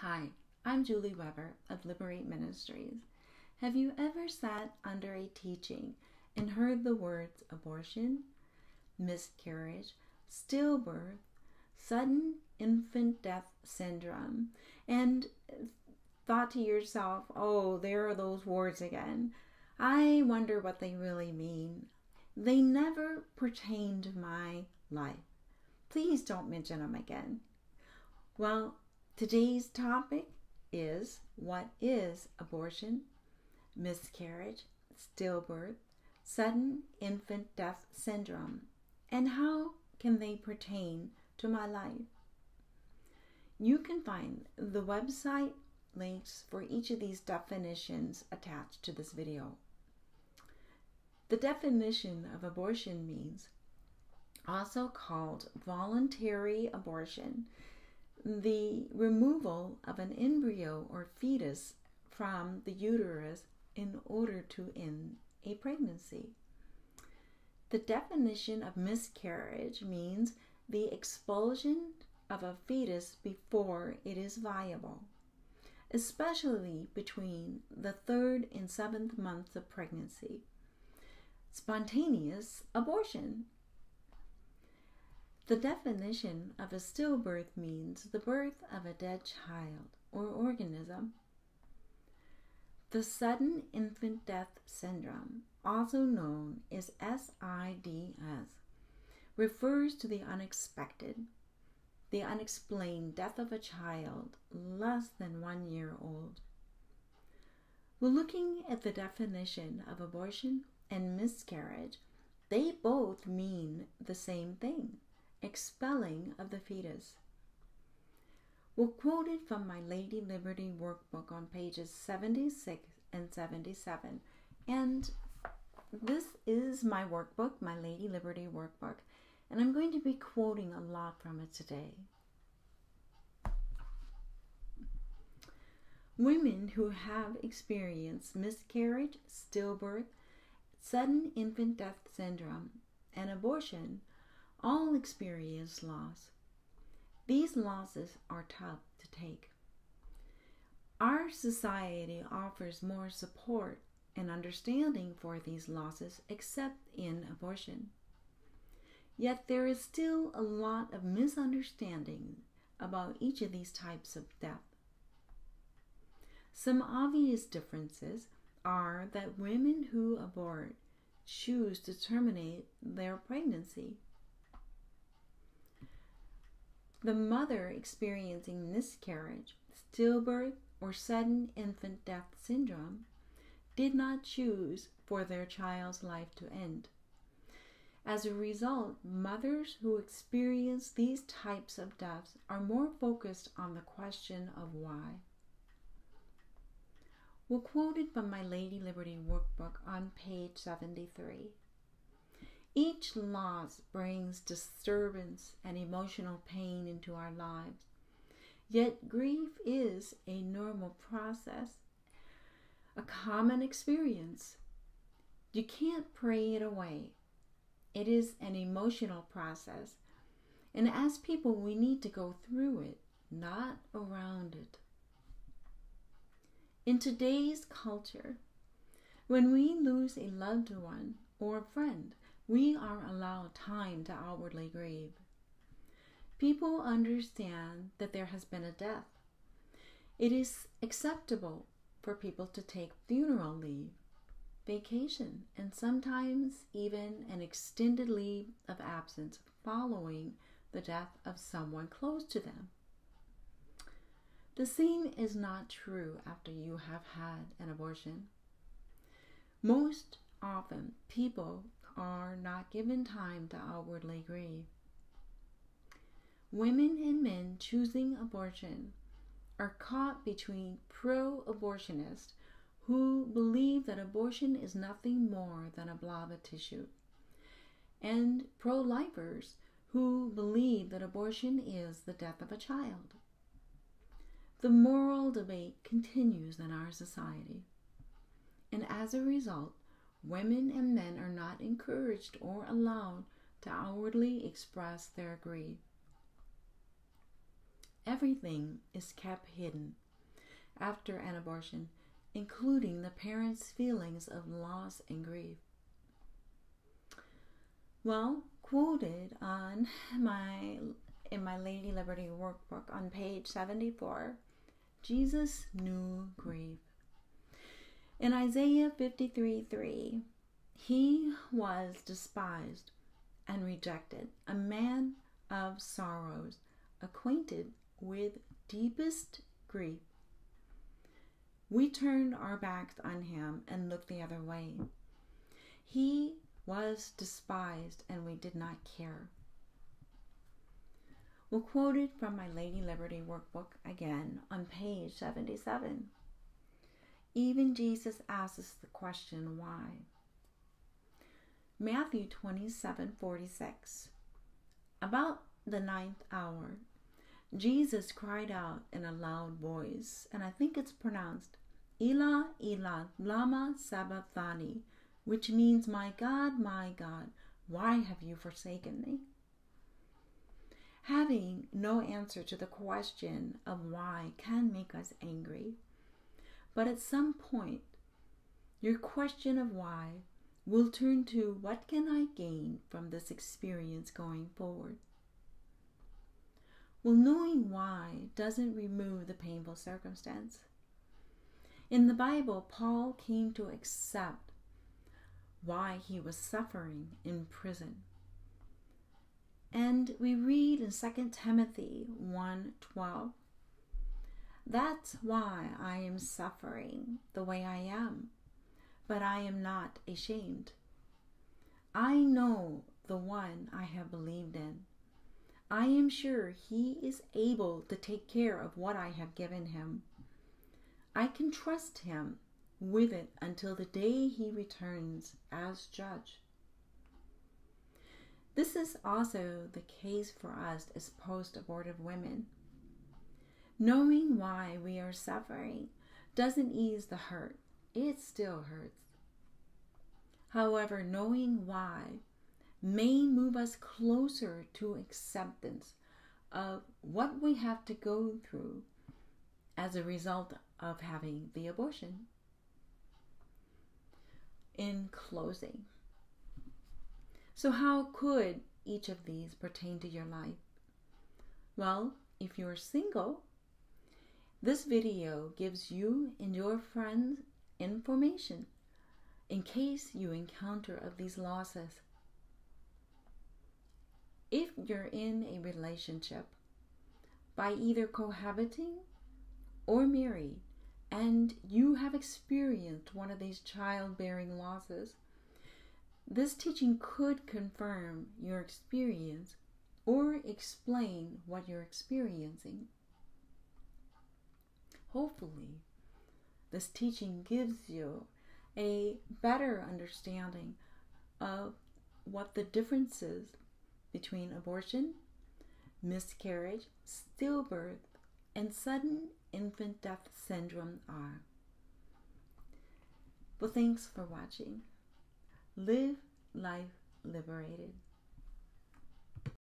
Hi, I'm Julie Weber of Liberate Ministries. Have you ever sat under a teaching and heard the words abortion, miscarriage, stillbirth, sudden infant death syndrome, and thought to yourself, oh, there are those words again. I wonder what they really mean. They never pertain to my life. Please don't mention them again. Well, today's topic is what is abortion, miscarriage, stillbirth, sudden infant death syndrome, and how can they pertain to my life? You can find the website links for each of these definitions attached to this video. The definition of abortion means, also called voluntary abortion, the removal of an embryo or fetus from the uterus in order to end a pregnancy. The definition of miscarriage means the expulsion of a fetus before it is viable, especially between the 3rd and 7th months of pregnancy. Spontaneous abortion. The definition of a stillbirth means the birth of a dead child or organism. The sudden infant death syndrome, also known as SIDS, refers to the unexpected, the unexplained death of a child less than 1 year old. When looking at the definition of abortion and miscarriage, they both mean the same thing: expelling of the fetus. We're quoted from my Lady Liberty workbook on pages 76 and 77. And this is my workbook, my Lady Liberty workbook, and I'm going to be quoting a lot from it today. Women who have experienced miscarriage, stillbirth, sudden infant death syndrome, and abortion all experience loss. These losses are tough to take. Our society offers more support and understanding for these losses except in abortion. Yet there is still a lot of misunderstanding about each of these types of death. Some obvious differences are that women who abort choose to terminate their pregnancy. The mother experiencing miscarriage, stillbirth, or sudden infant death syndrome did not choose for their child's life to end. As a result, mothers who experience these types of deaths are more focused on the question of why. We're quoted from my Lady Liberty workbook on page 73. Each loss brings disturbance and emotional pain into our lives. Yet grief is a normal process, a common experience. You can't pray it away. It is an emotional process, and as people we need to go through it, not around it. In today's culture, when we lose a loved one or a friend, we are allowed time to outwardly grieve. People understand that there has been a death. It is acceptable for people to take funeral leave, vacation, and sometimes even an extended leave of absence following the death of someone close to them. The same is not true after you have had an abortion. Most often, people are not given time to outwardly grieve. Women and men choosing abortion are caught between pro-abortionists who believe that abortion is nothing more than a blob of tissue, and pro-lifers who believe that abortion is the death of a child. The moral debate continues in our society, and as a result, women and men are not encouraged or allowed to outwardly express their grief. everything is kept hidden after an abortion, including the parents' feelings of loss and grief. Well, quoted in my Lady Liberty workbook on page 74, Jesus knew grief. In Isaiah 53:3, he was despised and rejected, a man of sorrows, acquainted with deepest grief. We turned our backs on him and looked the other way. He was despised and we did not care. Well, quoted from my Lady Liberty workbook again on page 77. Even Jesus asks the question, why? Matthew 27:46. About the 9th hour, Jesus cried out in a loud voice, and I think it's pronounced, Ela, Ela, lama sabachthani, which means, my God, why have you forsaken me? Having no answer to the question of why can make us angry, but at some point, your question of why will turn to, what can I gain from this experience going forward? Well, knowing why doesn't remove the painful circumstance. In the Bible, Paul came to accept why he was suffering in prison. And we read in 2 Timothy 1:12, that's why I am suffering the way I am, but I am not ashamed. I know the one I have believed in. I am sure he is able to take care of what I have given him. I can trust him with it until the day he returns as judge. This is also the case for us as post-abortive women. Knowing why we are suffering doesn't ease the hurt. It still hurts. However, knowing why may move us closer to acceptance of what we have to go through as a result of having the abortion. In closing, so how could each of these pertain to your life? Well, if you're single, this video gives you and your friends information in case you encounter of these losses. If you're in a relationship by either cohabiting or married, and you have experienced one of these childbearing losses, this teaching could confirm your experience or explain what you're experiencing. Hopefully, this teaching gives you a better understanding of what the differences between abortion, miscarriage, stillbirth, and sudden infant death syndrome are. Well, thanks for watching. Live life liberated.